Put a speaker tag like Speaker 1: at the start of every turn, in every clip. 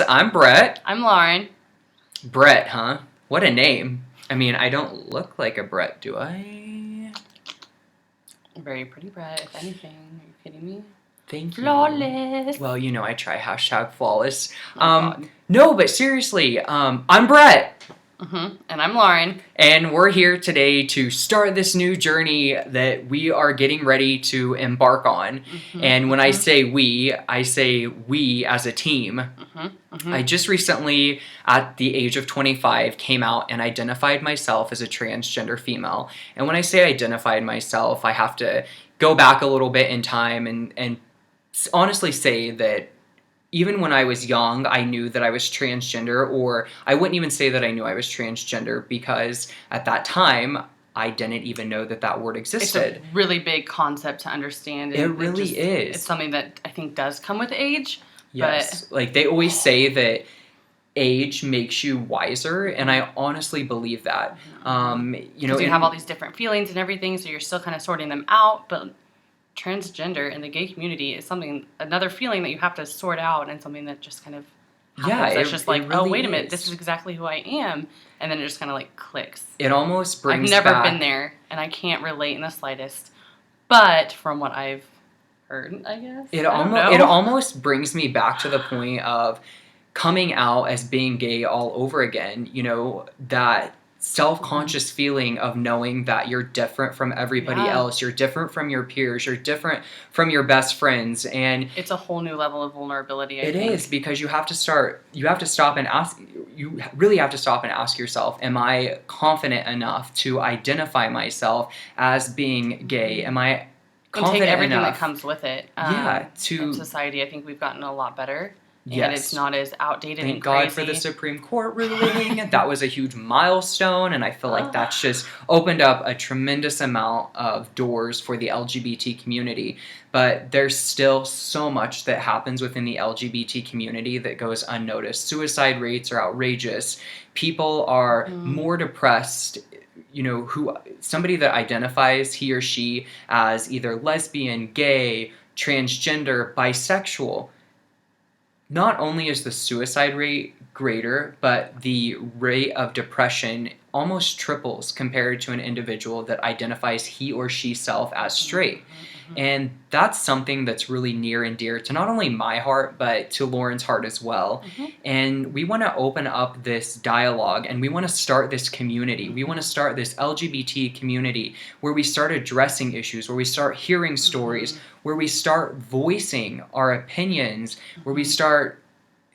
Speaker 1: I'm Brett.
Speaker 2: I'm Lauren.
Speaker 1: Brett, huh? What a name. I mean, I don't look like a Brett, do I?
Speaker 2: Very pretty Brett, if anything. Are you kidding me?
Speaker 1: Thank
Speaker 2: Flawless.
Speaker 1: you. Well, I try #flawless.
Speaker 2: Oh, God.
Speaker 1: No, but seriously, I'm Brett.
Speaker 2: And I'm Lauren.
Speaker 1: And we're here today to start this new journey that we are getting ready to embark on. And when I say we as a team. I just recently, at the age of 25, came out and identified myself as a transgender female. And when I say identified myself, I have to go back a little bit in time and honestly say that even when I was young, I knew that I was transgender, or I wouldn't even say that I knew I was transgender because at that time, I didn't even know that word existed.
Speaker 2: It's a really big concept to understand.
Speaker 1: It really is.
Speaker 2: It's something that I think does come with age.
Speaker 1: Yes. Like they always say that age makes you wiser, and I honestly believe that.
Speaker 2: You have all these different feelings and everything, so you're still kind of sorting them out, but transgender in the gay community is another feeling that you have to sort out, and something that just kind of happens. It's just like, really, oh, wait a minute, this is exactly who I am, and then it just kind of like clicks.
Speaker 1: It almost brings
Speaker 2: I've never been there, and I can't relate in the slightest, but from what I've heard, I guess. It
Speaker 1: almost brings me back to the point of coming out as being gay all over again. That self-conscious feeling of knowing that you're different from everybody else. You're different from your peers. You're different from your best friends, and
Speaker 2: it's a whole new level of vulnerability.
Speaker 1: It is, because you really have to stop and ask yourself, am I confident enough to identify myself as being gay? Am I confident
Speaker 2: take everything
Speaker 1: enough?
Speaker 2: that comes with it. In society, I think we've gotten a lot better.
Speaker 1: Yes.
Speaker 2: And it's not as outdated
Speaker 1: Thank
Speaker 2: and crazy.
Speaker 1: God for the Supreme Court ruling. That was a huge milestone, and I feel like that's just opened up a tremendous amount of doors for the LGBT community. But there's still so much that happens within the LGBT community that goes unnoticed. Suicide rates are outrageous. People are more depressed. Somebody that identifies he or she as either lesbian, gay, transgender, bisexual, not only is the suicide rate greater, but the rate of depression almost triples compared to an individual that identifies he or she self as straight. And that's something that's really near and dear to not only my heart, but to Lauren's heart as well. And we want to open up this dialogue, and we want to start this community. We want to start this LGBT community where we start addressing issues, where we start hearing stories, where we start voicing our opinions, where we start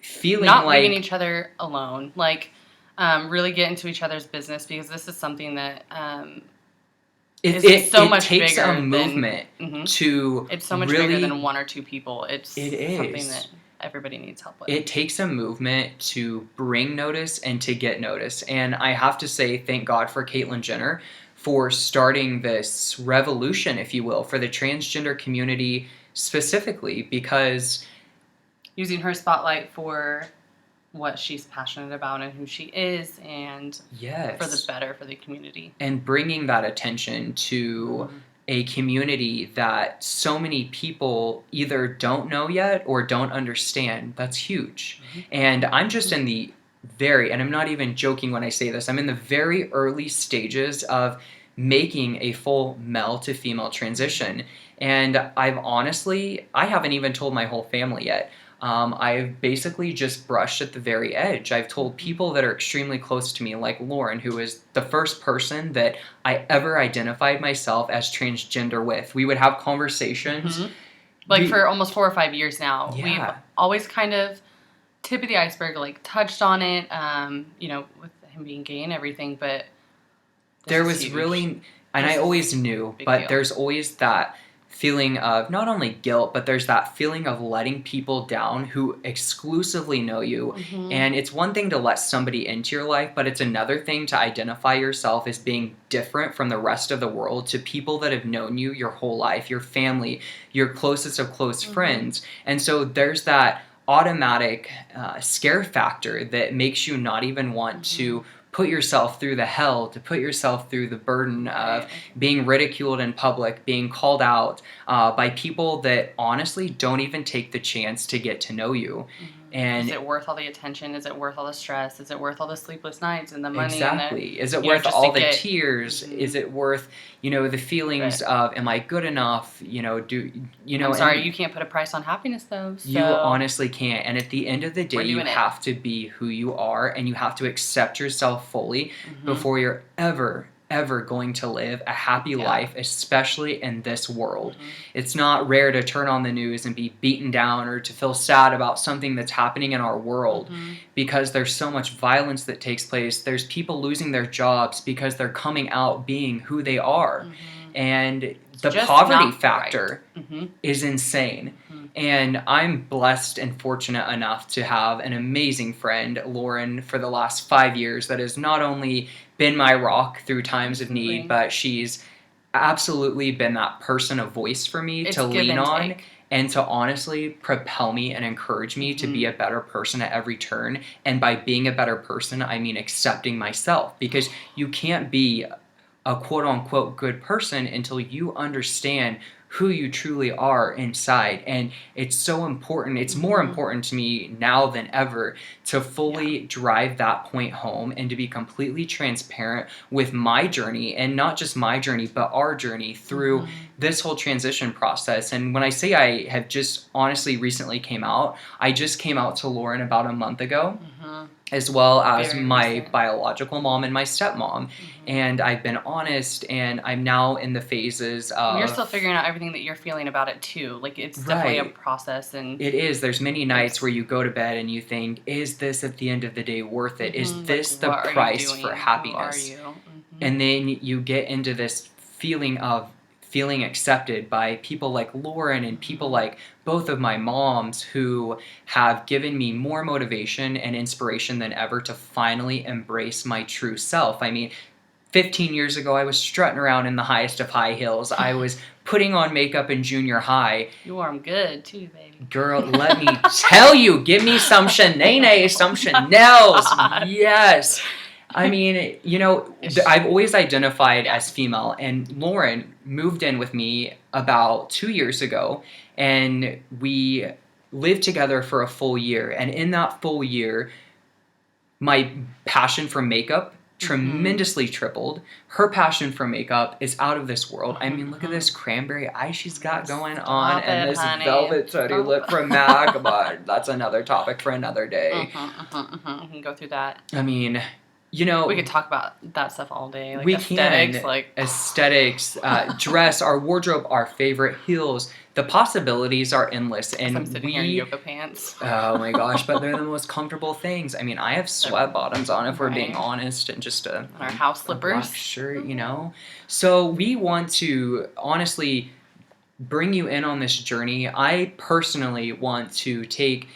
Speaker 1: feeling
Speaker 2: not
Speaker 1: like
Speaker 2: leaving each other alone, really get into each other's business, because this is something that
Speaker 1: it takes a movement to
Speaker 2: it's so much bigger than one or two people. It is something that everybody needs help with.
Speaker 1: It takes a movement to bring notice and to get notice. And I have to say, thank God for Caitlyn Jenner for starting this revolution, if you will, for the transgender community specifically, because
Speaker 2: using her spotlight for what she's passionate about and who she is, and for the better for the community.
Speaker 1: And bringing that attention to a community that so many people either don't know yet or don't understand. That's huge. And I'm just in the and I'm not even joking when I say this, I'm in the very early stages of making a full male to female transition. And I haven't even told my whole family yet. I've basically just brushed at the very edge. I've told people that are extremely close to me, like Lauren, who is the first person that I ever identified myself as transgender with. We would have conversations.
Speaker 2: For almost 4 or 5 years now. Yeah. We've always kind of tip of the iceberg, touched on it, with him being gay and everything, but
Speaker 1: there was really, and I always knew, but there's always that feeling of not only guilt, but there's that feeling of letting people down who exclusively know you. And it's one thing to let somebody into your life, but it's another thing to identify yourself as being different from the rest of the world to people that have known you your whole life, your family, your closest of close friends. And so there's that automatic scare factor that makes you not even want to put yourself through the hell, to put yourself through the burden of being ridiculed in public, being called out by people that honestly don't even take the chance to get to know you. And
Speaker 2: is it worth all the attention? Is it worth all the stress? Is it worth all the sleepless nights and the money?
Speaker 1: exactly.
Speaker 2: And
Speaker 1: is it worth all the tears?
Speaker 2: Mm-hmm.
Speaker 1: Is it worth, the feelings of, am I good enough?
Speaker 2: I'm sorry, you can't put a price on happiness though. So
Speaker 1: you honestly can't. And at the end of the day, you
Speaker 2: doing it.
Speaker 1: have to be who you are, and you have to accept yourself fully before you're ever going to live a happy life, especially in this world. It's not rare to turn on the news and be beaten down or to feel sad about something that's happening in our world because there's so much violence that takes place. There's people losing their jobs because they're coming out being who they are. And the poverty factor is insane. And I'm blessed and fortunate enough to have an amazing friend, Lauren, for the last 5 years that has not only been my rock through times of need, but she's absolutely been that person of voice for me to lean on and to honestly propel me and encourage me to be a better person at every turn. And by being a better person, I mean accepting myself, because you can't be a quote-unquote good person until you understand who you truly are inside. And it's so important. It's more important to me now than ever to fully drive that point home and to be completely transparent with my journey, and not just my journey, but our journey through this whole transition process. And when I say I have just honestly recently came out, I just came out to Lauren about a month ago. As well as my biological mom and my stepmom. And I've been honest, and I'm now in the phases of...
Speaker 2: You're still figuring out everything that you're feeling about it, too. Like, it's definitely a process. And
Speaker 1: it is. There's many nights where you go to bed and you think, is this at the end of the day worth it? Is this the price for happiness?
Speaker 2: Who are you?
Speaker 1: And then you get into this feeling of feeling accepted by people like Lauren and people like both of my moms, who have given me more motivation and inspiration than ever to finally embrace my true self. I mean, 15 years ago, I was strutting around in the highest of high heels. I was putting on makeup in junior high.
Speaker 2: You wore them good, too, baby.
Speaker 1: Girl, let me tell you, give me some Shanae, some Chanel's. Yes. I mean, I've always identified as female, and Lauren moved in with me about 2 years ago, and we lived together for a full year. And in that full year, my passion for makeup tremendously tripled. Her passion for makeup is out of this world. I mean, look at this cranberry eye she's got going on, and this velvet teddy lip from MAC, but that's another topic for another day.
Speaker 2: We can go through that.
Speaker 1: I mean...
Speaker 2: we could talk about that stuff all day. Like
Speaker 1: we
Speaker 2: aesthetics,
Speaker 1: can. Aesthetics, dress, our wardrobe, our favorite heels. The possibilities are endless. And
Speaker 2: I'm sitting here in yoga pants.
Speaker 1: Oh my gosh, but they're the most comfortable things. I mean, I have sweat bottoms on, if we're being honest, and just our
Speaker 2: house slippers.
Speaker 1: Black shirt, So we want to honestly bring you in on this journey. I personally want to take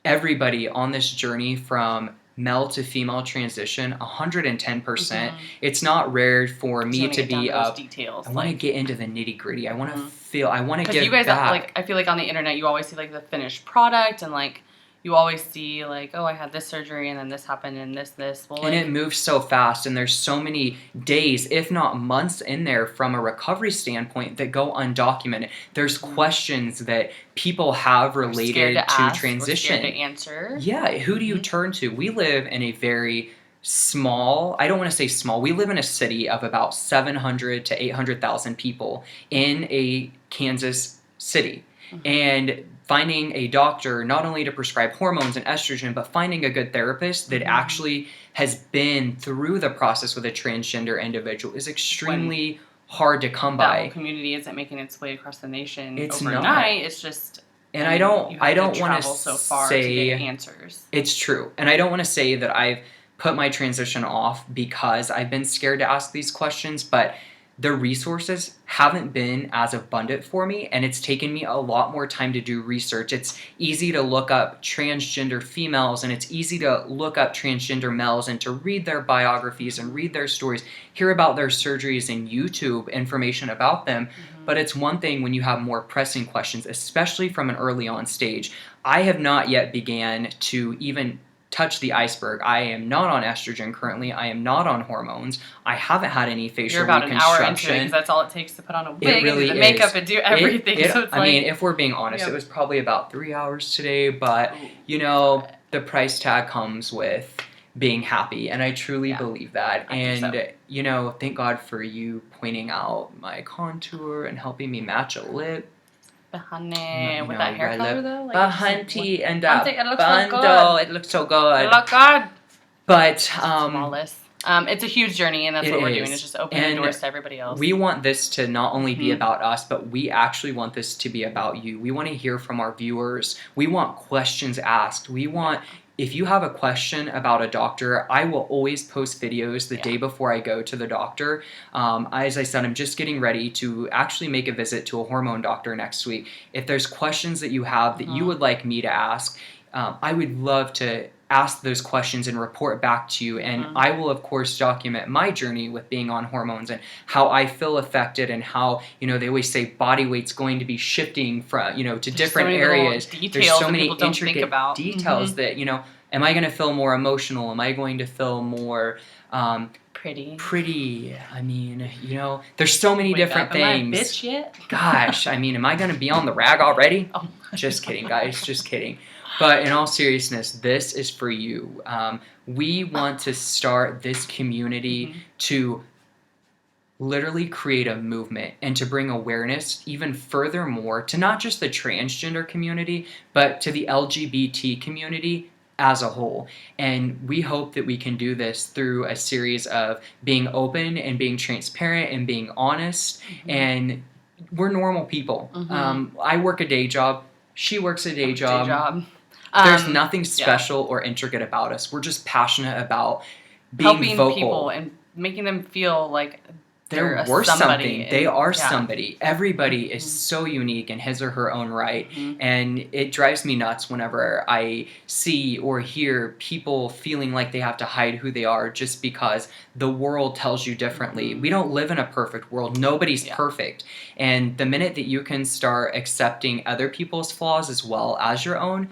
Speaker 1: everybody on this journey from male to female transition 110%. It's not rare for me to be up.
Speaker 2: Details.
Speaker 1: I want to get into the nitty gritty. I want to feel. I want to give
Speaker 2: you guys
Speaker 1: back.
Speaker 2: I feel like on the internet you always see like the finished product, and like you always see like, oh, I had this surgery and then this happened and this. Well,
Speaker 1: and it moves so fast, and there's so many days, if not months, in there from a recovery standpoint that go undocumented. There's questions that people have related to transition.
Speaker 2: We're scared to answer.
Speaker 1: Yeah, who do you turn to? We live in a very small, I don't want to say small, we live in a city of about 700 to 800,000 people in a Kansas city. And finding a doctor, not only to prescribe hormones and estrogen, but finding a good therapist that actually has been through the process with a transgender individual is extremely hard to come by.
Speaker 2: The whole community isn't making its way across the nation overnight.
Speaker 1: Not.
Speaker 2: It's just...
Speaker 1: And I don't want to
Speaker 2: so far
Speaker 1: say...
Speaker 2: to get answers.
Speaker 1: It's true. And I don't want to say that I've put my transition off because I've been scared to ask these questions, but the resources haven't been as abundant for me, and it's taken me a lot more time to do research. It's easy to look up transgender females, and it's easy to look up transgender males and to read their biographies and read their stories, hear about their surgeries and YouTube information about them. But it's one thing when you have more pressing questions, especially from an early on stage. I have not yet began to even touched the iceberg. I am not on estrogen currently. I am not on hormones. I haven't had any facial reconstruction.
Speaker 2: You're about an hour into it because that's all it takes to put on a wig
Speaker 1: It really
Speaker 2: and do the makeup and do everything. So it's
Speaker 1: I mean, if we're being honest, it was probably about 3 hours today, but you know, the price tag comes with being happy, and I truly believe that. And you know, thank God for you pointing out my contour and helping me match a lip.
Speaker 2: Honey, with that hair color though, like
Speaker 1: hunty and that
Speaker 2: bundle,
Speaker 1: so it looks so good.
Speaker 2: It looks good.
Speaker 1: But
Speaker 2: flawless. It's a huge journey, and that's what we're doing. It's just opening doors to everybody else.
Speaker 1: We want this to not only be about us, but we actually want this to be about you. We want to hear from our viewers. We want questions asked. We want, if you have a question about a doctor, I will always post videos the day before I go to the doctor. As I said, I'm just getting ready to actually make a visit to a hormone doctor next week. If there's questions that you have that you would like me to ask, I would love to ask those questions and report back to you, and I will of course document my journey with being on hormones and how I feel affected, and how, you know, they always say body weight's going to be shifting from, you know, to different areas. There's so many intricate details that, you know, am I going to feel more emotional? Am I going to feel more pretty? I mean, you know, there's so many different things.
Speaker 2: Am I a bitch yet?
Speaker 1: Gosh, I mean, am I going to be on the rag already? Just kidding, guys, just kidding. But in all seriousness, this is for you. We want to start this community to literally create a movement and to bring awareness even furthermore to not just the transgender community, but to the LGBT community as a whole. And we hope that we can do this through a series of being open and being transparent and being honest. And we're normal people. I work a day job. She works a day job. There's nothing special or intricate about us. We're just passionate about being
Speaker 2: helping
Speaker 1: vocal.
Speaker 2: People and making them feel like
Speaker 1: they're worth something. They are somebody. Everybody is so unique in his or her own right. And it drives me nuts whenever I see or hear people feeling like they have to hide who they are just because the world tells you differently. We don't live in a perfect world. Nobody's perfect. And the minute that you can start accepting other people's flaws as well as your own,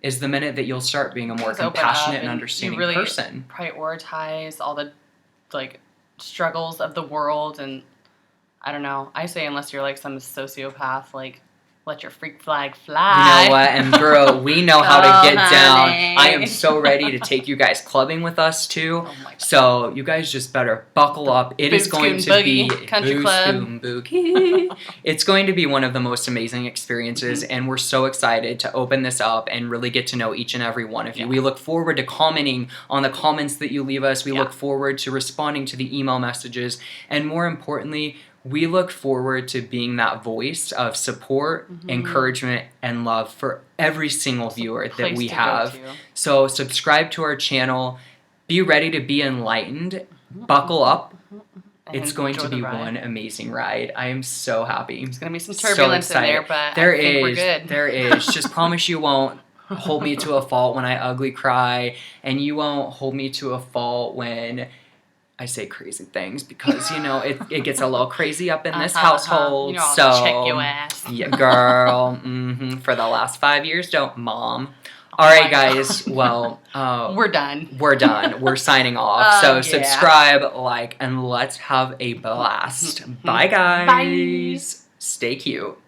Speaker 1: is the minute that you'll start being a more compassionate and understanding person.
Speaker 2: Prioritize all the like struggles of the world, and I don't know. I say unless you're like some sociopath, like let your freak flag fly.
Speaker 1: You know what? And girl, we know how to get down. I am so ready to take you guys clubbing with us too. Oh my God. So you guys just better buckle up. It is going to be
Speaker 2: country club.
Speaker 1: Boogie. It's going to be one of the most amazing experiences, and we're so excited to open this up and really get to know each and every one of you. We look forward to commenting on the comments that you leave us. We look forward to responding to the email messages, and more importantly, we look forward to being that voice of support, encouragement, and love for every single viewer that we have. So subscribe to our channel. Be ready to be enlightened. Buckle up. It's going to be one amazing ride. I am so happy.
Speaker 2: There's going to be some turbulence in there, but I think we're good.
Speaker 1: There is. Just promise you won't hold me to a fault when I ugly cry, and you won't hold me to a fault when I say crazy things, because, you know, it gets a little crazy up in this household.
Speaker 2: You know,
Speaker 1: so
Speaker 2: I'll check your ass.
Speaker 1: Yeah, girl. For the last 5 years, don't, Mom. All right, guys. Well,
Speaker 2: we're done.
Speaker 1: We're done. We're signing off. So subscribe, like, and let's have a blast. Bye, guys.
Speaker 2: Bye.
Speaker 1: Stay cute.